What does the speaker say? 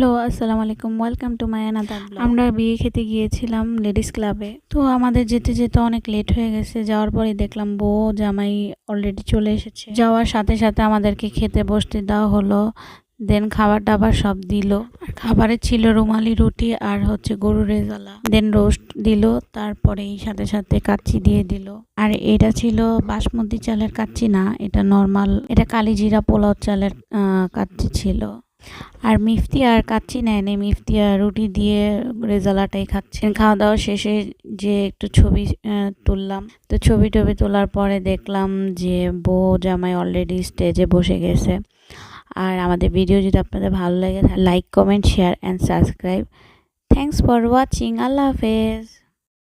Hello, আসসালামু আলাইকুম। Welcome to my another blog. আমরা বিয়ে খেতে গিয়েছিলাম লেডিস ক্লাবে। তো আমাদের যেতে যেতে অনেক লেট হয়ে গেছে। যাওয়ার পরে দেখলাম বউ জামাই অলরেডি চলে এসেছে। যাওয়ার সাথে সাথে আমাদেরকে খেতে বসতে দেওয়া হলো। দেন খাবার দাবার সব দিল। খাবারে ছিল রুমালি রুটি আর গরুর রেজালা। দেন রোস্ট দিল, তারপরেই সাথে সাথে কাচ্চি দিয়ে দিল। আর এটা ছিল বাসমতি চালের কাচ্চি না, এটা নর্মাল, এটা কালিজিরা পোলাও চালের কাচ্চি ছিল। আর মিফতি আর কাচ্চি নেয়নি, মিফতি আর রুটি দিয়ে রেজালাটাই খাচ্ছে। খাওয়া দাওয়া শেষে যে একটু ছবি তুললাম। তো ছবি টবি তোলার পরে দেখলাম যে বউ জামাই অলরেডি স্টেজে বসে গেছে। আর আমাদের ভিডিও যদি আপনাদের ভালো লাগে, like comment share and subscribe. Thanks for watching. আল্লাহ হাফেজ।